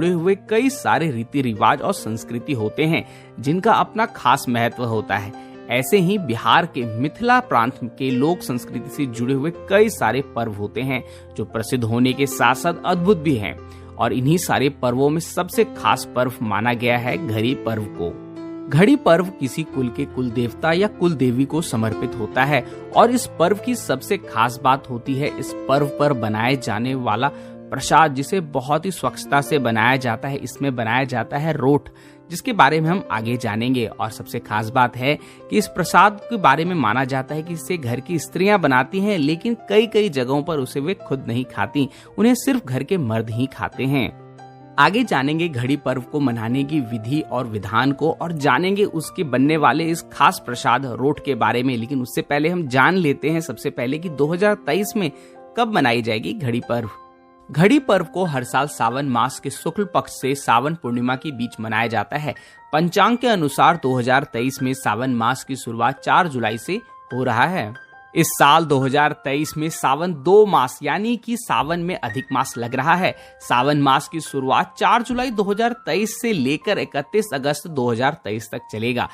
जुड़े हुए कई सारे रीति रिवाज और संस्कृति होते हैं जिनका अपना खास महत्व होता है। ऐसे ही बिहार के मिथिला प्रांत के लोक संस्कृति से जुड़े हुए कई सारे पर्व होते हैं जो प्रसिद्ध होने के साथ साथ अद्भुत भी हैं। और इन्हीं सारे पर्वों में सबसे खास पर्व माना गया है घड़ी पर्व को। घड़ी पर्व किसी कुल के कुल देवता या कुल देवी को समर्पित होता है और इस पर्व की सबसे खास बात होती है इस पर्व पर बनाए जाने वाला प्रसाद, जिसे बहुत ही स्वच्छता से बनाया जाता है। इसमें बनाया जाता है रोट, जिसके बारे में हम आगे जानेंगे। और सबसे खास बात है कि इस प्रसाद के बारे में माना जाता है कि इसे घर की स्त्रियां बनाती हैं, लेकिन कई कई जगहों पर उसे वे खुद नहीं खाती, उन्हें सिर्फ घर के मर्द ही खाते हैं। आगे जानेंगे घड़ी पर्व को मनाने की विधि और विधान को, और जानेंगे उसके बनने वाले इस खास प्रसाद रोट के बारे में। लेकिन उससे पहले हम जान लेते हैं सबसे पहले कि 2023 में कब मनाई जाएगी घड़ी पर्व। घड़ी पर्व को हर साल सावन मास के शुक्ल पक्ष से सावन पूर्णिमा के बीच मनाया जाता है। पंचांग के अनुसार 2023 में सावन मास की शुरुआत 4 जुलाई से हो रहा है। इस साल 2023 में सावन 2 मास यानी कि सावन में अधिक मास लग रहा है। सावन मास की शुरुआत 4 जुलाई 2023 से लेकर 31 अगस्त 2023 तक चलेगा।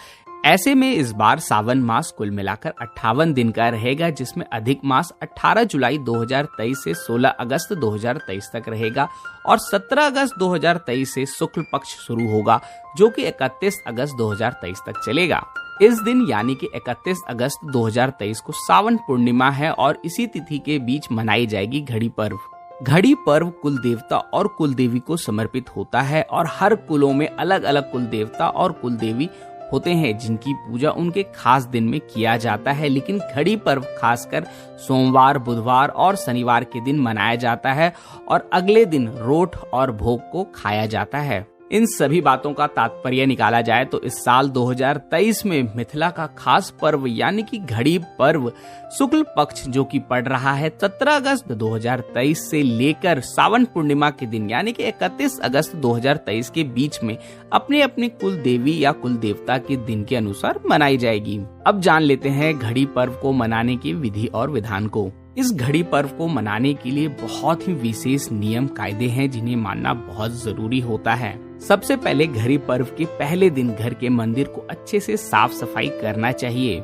ऐसे में इस बार सावन मास कुल मिलाकर 58 दिन का रहेगा, जिसमें अधिक मास 18 जुलाई 2023 से 16 अगस्त 2023 तक रहेगा और 17 अगस्त 2023 से शुक्ल पक्ष शुरू होगा, जो कि 31 अगस्त 2023 तक चलेगा। इस दिन यानी कि 31 अगस्त 2023 को सावन पूर्णिमा है और इसी तिथि के बीच मनाई जाएगी घड़ी पर्व। घड़ी पर्व कुल देवता और कुल देवी को समर्पित होता है और हर कुलों में अलग अलग कुल देवता और कुल देवी होते हैं जिनकी पूजा उनके खास दिन में किया जाता है। लेकिन घड़ी पर्व खासकर सोमवार, बुधवार और शनिवार के दिन मनाया जाता है और अगले दिन रोट और भोग को खाया जाता है। इन सभी बातों का तात्पर्य निकाला जाए तो इस साल 2023 में मिथिला का खास पर्व यानी कि घड़ी पर्व शुक्ल पक्ष जो कि पड़ रहा है 17 अगस्त 2023 से लेकर सावन पूर्णिमा के दिन यानी कि 31 अगस्त 2023 के बीच में अपने अपने कुल देवी या कुल देवता के दिन के अनुसार मनाई जाएगी। अब जान लेते हैं घड़ी पर्व को मनाने की विधि और विधान को। इस घड़ी पर्व को मनाने के लिए बहुत ही विशेष नियम कायदे हैं जिन्हें मानना बहुत जरूरी होता है। सबसे पहले घड़ी पर्व के पहले दिन घर के मंदिर को अच्छे से साफ सफाई करना चाहिए।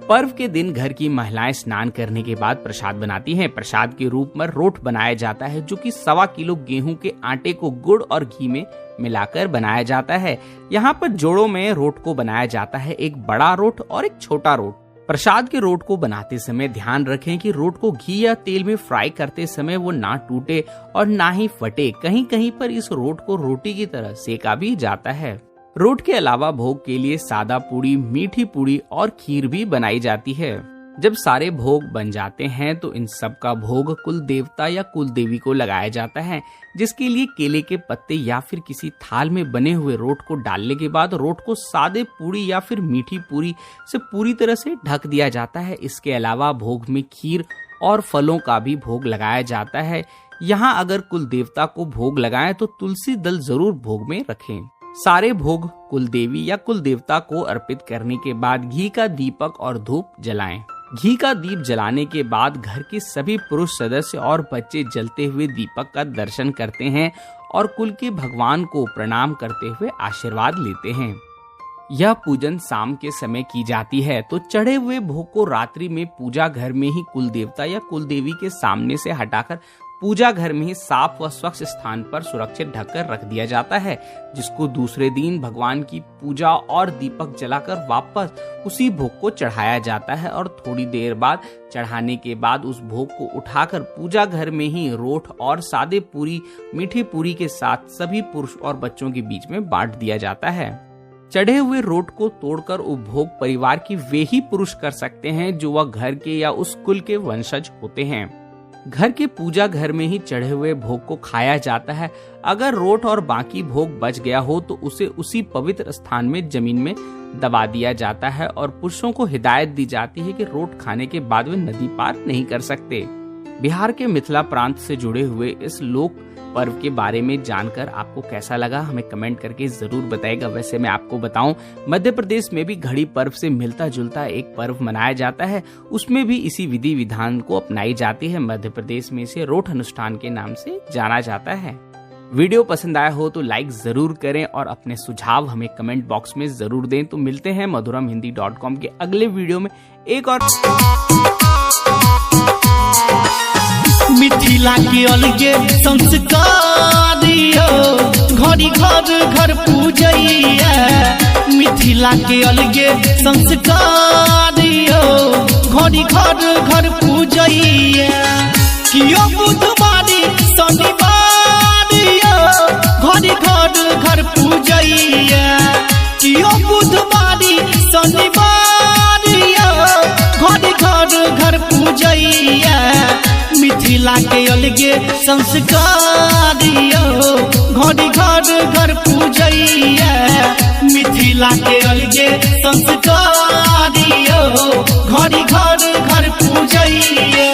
पर्व के दिन घर की महिलाएं स्नान करने के बाद प्रसाद बनाती हैं। प्रसाद के रूप में रोट बनाया जाता है जो कि 1.25 किलो गेहूं के आटे को गुड़ और घी में मिलाकर बनाया जाता है। यहाँ पर जोड़ों में रोट को बनाया जाता है, एक बड़ा रोट और एक छोटा रोट। प्रसाद के रोट को बनाते समय ध्यान रखें कि रोट को घी या तेल में फ्राई करते समय वो ना टूटे और ना ही फटे। कहीं कहीं पर इस रोट को रोटी की तरह सेका भी जाता है। रोट के अलावा भोग के लिए सादा पूड़ी, मीठी पूड़ी और खीर भी बनाई जाती है। जब सारे भोग बन जाते हैं तो इन सब का भोग कुल देवता या कुल देवी को लगाया जाता है, जिसके लिए केले के पत्ते या फिर किसी थाल में बने हुए रोट को डालने के बाद रोट को सादे पूड़ी या फिर मीठी पूड़ी से पूरी तरह से ढक दिया जाता है। इसके अलावा भोग में खीर और फलों का भी भोग लगाया जाता है। यहाँ अगर कुल देवता को भोग लगाएं तो तुलसी दल जरूर भोग में रखें। सारे भोग कुल देवी या कुल देवता को अर्पित करने के बाद घी का दीपक और धूप जलाएं। घी का दीप जलाने के बाद घर के सभी पुरुष सदस्य और बच्चे जलते हुए दीपक का दर्शन करते हैं और कुल के भगवान को प्रणाम करते हुए आशीर्वाद लेते हैं। यह पूजन शाम के समय की जाती है, तो चढ़े हुए भोग को रात्रि में पूजा घर में ही कुल देवता या कुल देवी के सामने से हटाकर पूजा घर में ही साफ व स्वच्छ स्थान पर सुरक्षित ढककर रख दिया जाता है, जिसको दूसरे दिन भगवान की पूजा और दीपक जलाकर वापस उसी भोग को चढ़ाया जाता है और थोड़ी देर बाद चढ़ाने के बाद उस भोग को उठाकर पूजा घर में ही रोट और सादे पूरी, मीठी पूरी के साथ सभी पुरुष और बच्चों के बीच में बांट दिया जाता है। चढ़े हुए रोट को तोड़कर उपभोग परिवार की वे ही पुरुष कर सकते हैं जो वह घर के या उस कुल के वंशज होते हैं। घर के पूजा घर में ही चढ़े हुए भोग को खाया जाता है। अगर रोट और बाकी भोग बच गया हो तो उसे उसी पवित्र स्थान में जमीन में दबा दिया जाता है और पुरुषों को हिदायत दी जाती है कि रोट खाने के बाद वे नदी पार नहीं कर सकते। बिहार के मिथिला प्रांत से जुड़े हुए इस लोक पर्व के बारे में जानकर आपको कैसा लगा हमें कमेंट करके जरूर बताइएगा। वैसे मैं आपको बताऊं, मध्य प्रदेश में भी घड़ी पर्व से मिलता जुलता एक पर्व मनाया जाता है, उसमें भी इसी विधि विधान को अपनाई जाती है। मध्य प्रदेश में इसे रोट अनुष्ठान के नाम से जाना जाता है। वीडियो पसंद आया हो तो लाइक जरूर करें और अपने सुझाव हमें कमेंट बॉक्स में जरूर दें। तो मिलते हैं madhuramhindi.com के अगले वीडियो में एक और मिथिला के अलगे संस्कार घड़ी घर घर पूजैया। मिथिला के अलगे संस्कार घड़ी घर घर पूजैया। कियो बुधवारी शनिवार घड़ी घर घर पूजैया। कियो बुधवारी शनिवार घड़ी घर घर पूजैया। मिथिला के अलगे संस्कार घड़ी घर घर पूजैया। मिथिला के अलगे संस्कार घड़ी घर घर पूजैया।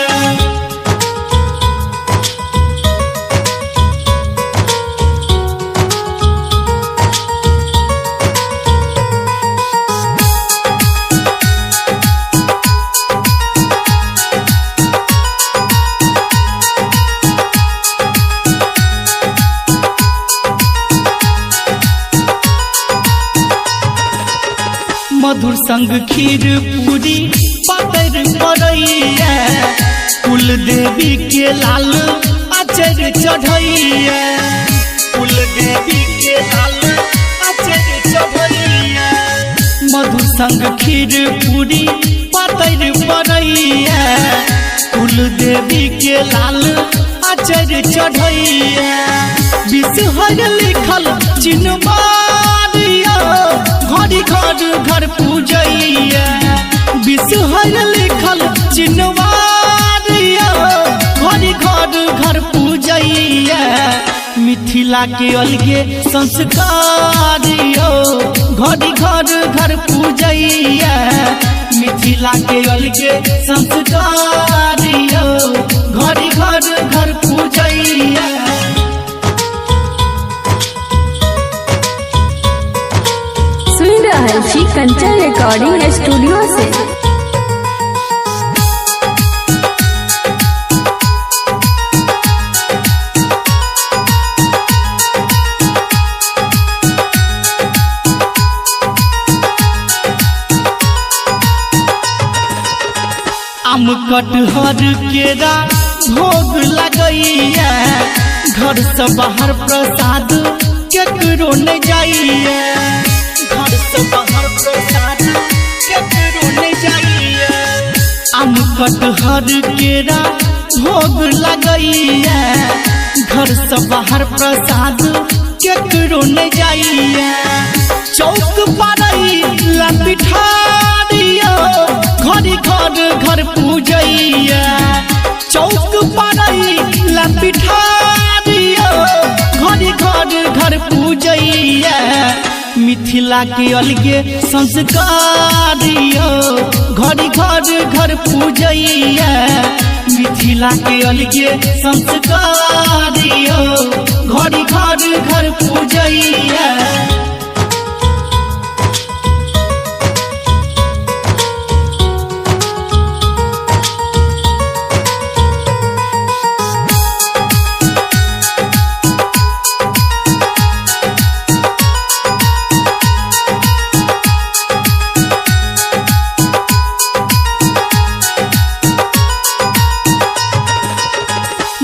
मधुर संग खीर पूरी पातर पड़ैया। कुल देवी के लाल अचर चढ़ैया। कुल देवी के लाल अचर चढ़ैया। मधुर संग खीर पूरी पातर पड़ैया। कुल देवी के लाल अचर चढ़ैया। विषहर लिखल चिन्ह घड़ी घर घर पूजैया। विषहर लिखल चिन्हवारिया घड़ी घर घर पूजैया। मिथिला के अलगे संस्कार घड़ी घर घर पूजैया। मिथिला के अलगे संस्कार घड़ी घर घर पूजैया। कंचन रिकॉर्डिंग स्टूडियो से आम कटहर केरा भोग लगैया। घर से बाहर प्रसाद केकरो नहीं जाइए। घर से बाहर प्रसाद केकरो नहीं जाइए। आम कटहर केरा भोग लगैया। घर से बाहर प्रसाद केकरो नहीं जाइए। चौक पर पिठारिया घड़ी घर घर पूजैया। चौक पर पिठारिया घड़ी घर घर पूजैया। मिथिला के अलगे संस्कार घड़ी घर घर पूजैया। मिथिला के अलगे संस्कार घड़ी घर घर पूजैया।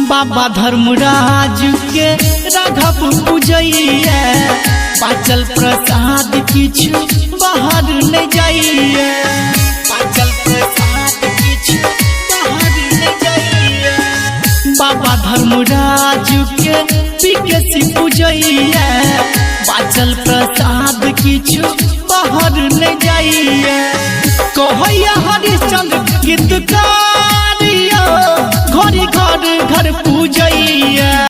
बाबा धर्मराज के राघव पूजैया। पाचल प्रसाद किछु बाहर नहीं जाइए। पाचल प्रसाद किछु बाहर नहीं जाइए। बाबा धर्मराज के पिकेसी पूजैया। पाचल प्रसाद किछु बाहर नहीं जाइए। कहैया हरिश्चंद्र गीतकार